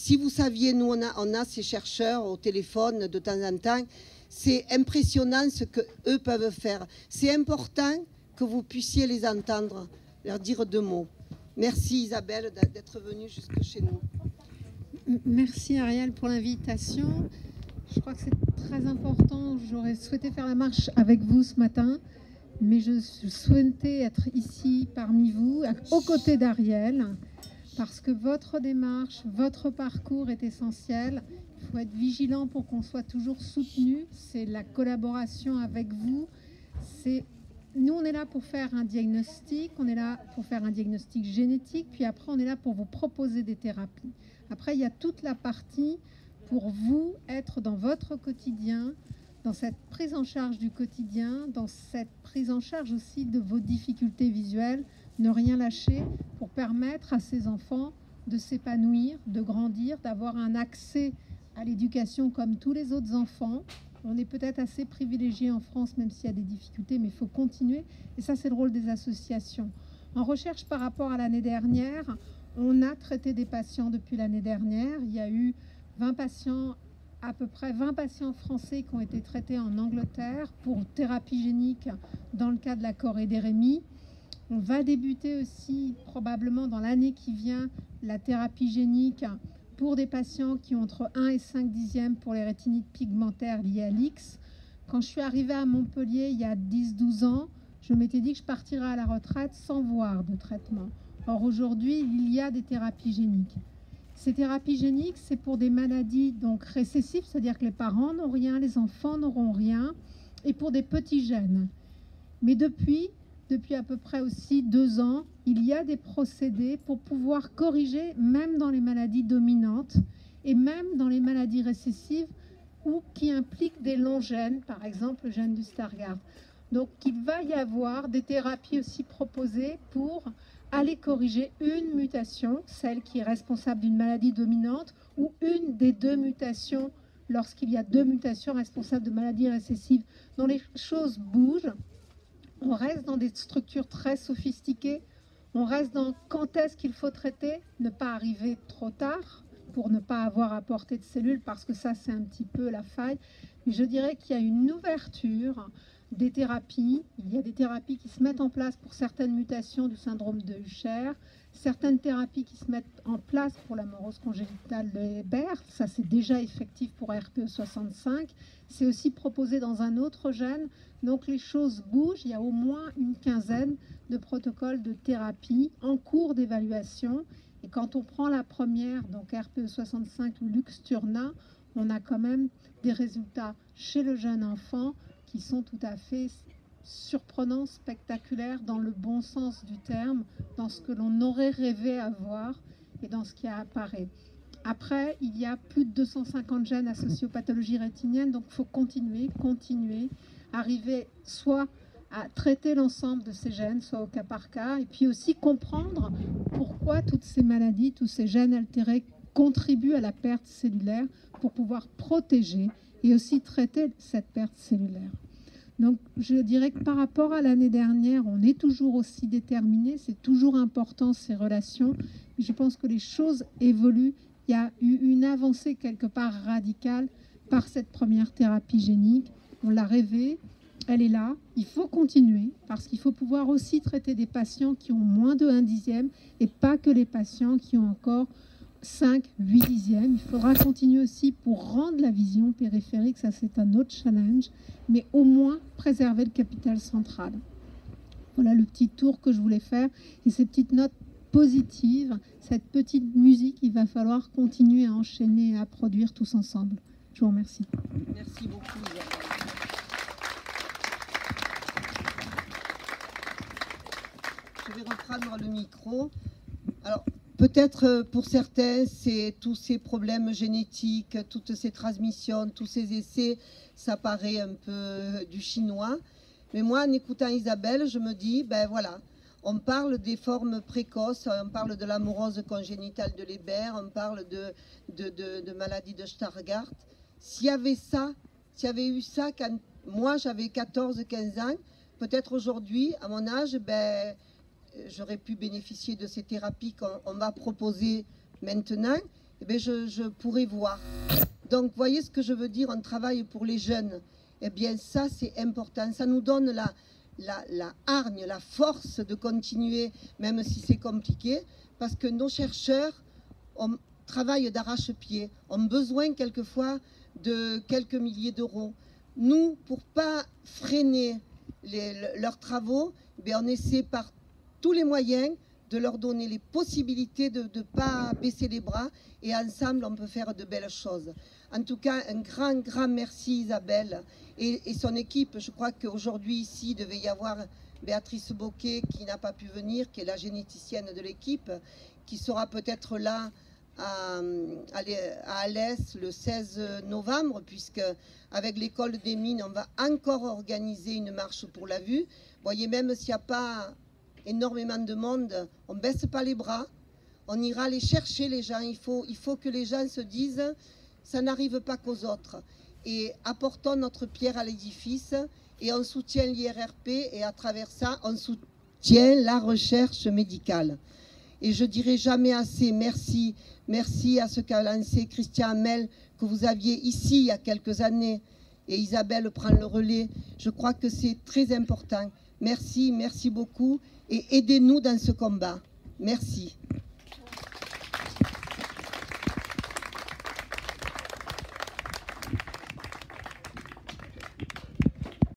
si vous saviez, nous, on a ces chercheurs au téléphone de temps en temps. C'est impressionnant ce qu'eux peuvent faire. C'est important que vous puissiez les entendre, leur dire 2 mots. Merci Isabelle d'être venue jusque chez nous. Merci Ariel pour l'invitation. Je crois que c'est très important. J'aurais souhaité faire la marche avec vous ce matin, mais je souhaitais être ici parmi vous, aux côtés d'Ariel, parce que votre démarche, votre parcours est essentiel. Il faut être vigilant pour qu'on soit toujours soutenu. C'est la collaboration avec vous. Nous, on est là pour faire un diagnostic, on est là pour faire un diagnostic génétique, puis après, on est là pour vous proposer des thérapies. Après, il y a toute la partie pour vous être dans votre quotidien, dans cette prise en charge du quotidien, dans cette prise en charge aussi de vos difficultés visuelles, ne rien lâcher pour permettre à ces enfants de s'épanouir, de grandir, d'avoir un accès à l'éducation comme tous les autres enfants. On est peut-être assez privilégié en France, même s'il y a des difficultés, mais il faut continuer. Et ça, c'est le rôle des associations. En recherche par rapport à l'année dernière, on a traité des patients depuis l'année dernière. Il y a eu 20 patients, à peu près 20 patients français qui ont été traités en Angleterre pour thérapie génique dans le cas de la chorédérémie. On va débuter aussi, probablement dans l'année qui vient, la thérapie génique pour des patients qui ont entre 1 et 5 dixièmes pour les rétinites pigmentaires liées à l'X. Quand je suis arrivée à Montpellier il y a 10-12 ans, je m'étais dit que je partirais à la retraite sans voir de traitement. Or aujourd'hui, il y a des thérapies géniques. Ces thérapies géniques, c'est pour des maladies donc récessives, c'est-à-dire que les parents n'ont rien, les enfants n'auront rien, et pour des petits gènes. Mais depuis à peu près aussi 2 ans, il y a des procédés pour pouvoir corriger, même dans les maladies dominantes et même dans les maladies récessives ou qui impliquent des longs gènes, par exemple le gène du Stargardt. Donc il va y avoir des thérapies aussi proposées pour aller corriger une mutation, celle qui est responsable d'une maladie dominante, ou une des 2 mutations lorsqu'il y a 2 mutations responsables de maladies récessives. Donc les choses bougent. On reste dans des structures très sophistiquées. On reste dans quand est-ce qu'il faut traiter, ne pas arriver trop tard pour ne pas avoir à porter de cellules, parce que ça, c'est un petit peu la faille. Mais je dirais qu'il y a une ouverture des thérapies. Il y a des thérapies qui se mettent en place pour certaines mutations du syndrome de Usher, certaines thérapies qui se mettent en place pour l'amorose congénitale de Hébert. Ça, c'est déjà effectif pour RPE65. C'est aussi proposé dans un autre gène. Donc les choses bougent. Il y a au moins une quinzaine de protocoles de thérapie en cours d'évaluation. Et quand on prend la première, donc RPE65 ou Luxturna, on a quand même des résultats chez le jeune enfant qui sont tout à fait surprenants, spectaculaires, dans le bon sens du terme, dans ce que l'on aurait rêvé avoir et dans ce qui apparaît. Après, il y a plus de 250 gènes associés aux pathologies rétiniennes, donc il faut continuer, arriver soit à traiter l'ensemble de ces gènes, soit au cas par cas, et puis aussi comprendre pourquoi toutes ces maladies, tous ces gènes altérés contribuent à la perte cellulaire pour pouvoir protéger et aussi traiter cette perte cellulaire. Donc je dirais que par rapport à l'année dernière, on est toujours aussi déterminé, c'est toujours important ces relations, mais je pense que les choses évoluent. Il y a eu une avancée quelque part radicale par cette première thérapie génique. On l'a rêvé, elle est là, il faut continuer parce qu'il faut pouvoir aussi traiter des patients qui ont moins de 1 dixième et pas que les patients qui ont encore 5, 8 dixièmes. Il faudra continuer aussi pour rendre la vision périphérique, ça c'est un autre challenge, mais au moins préserver le capital central. Voilà le petit tour que je voulais faire et ces petites notes positives, cette petite musique, il va falloir continuer à enchaîner et à produire tous ensemble. Je vous remercie. Merci beaucoup Isabelle. Je vais reprendre le micro. Alors, peut-être pour certains, c'est tous ces problèmes génétiques, toutes ces transmissions, tous ces essais, ça paraît un peu du chinois. Mais moi, en écoutant Isabelle, je me dis, ben voilà, on parle des formes précoces, on parle de l'amorose congénitale de Leber, on parle de maladie de Stargardt. S'il y avait ça, s'il y avait eu ça quand moi j'avais 14-15 ans, peut-être aujourd'hui, à mon âge, ben, j'aurais pu bénéficier de ces thérapies qu'on va proposer maintenant. eh bien, je pourrais voir. Donc, voyez ce que je veux dire, on travaille pour les jeunes. Eh bien, ça, c'est important. Ça nous donne la hargne, la force de continuer, même si c'est compliqué, parce que nos chercheurs travaillent d'arrache-pied, ont besoin quelquefois de quelques milliers d'euros. Nous, pour ne pas freiner leurs travaux, eh bien, on essaie par tous les moyens de leur donner les possibilités de ne pas baisser les bras, et ensemble, on peut faire de belles choses. En tout cas, un grand merci Isabelle et son équipe. Je crois qu'aujourd'hui, ici, il devait y avoir Béatrice Boquet qui n'a pas pu venir, qui est la généticienne de l'équipe, qui sera peut-être là à Alès le 16 novembre, puisque avec l'école des mines, on va encore organiser une marche pour la vue. Vous voyez, même s'il n'y a pas énormément de monde, on ne baisse pas les bras, on ira les chercher les gens. Il faut que les gens se disent, ça n'arrive pas qu'aux autres. Et apportons notre pierre à l'édifice et on soutient l'IRRP et à travers ça, on soutient la recherche médicale. Et je dirai jamais assez merci à ce qu'a lancé Christian Hamel, que vous aviez ici il y a quelques années, et Isabelle prend le relais. Je crois que c'est très important. Merci beaucoup, et aidez-nous dans ce combat. Merci.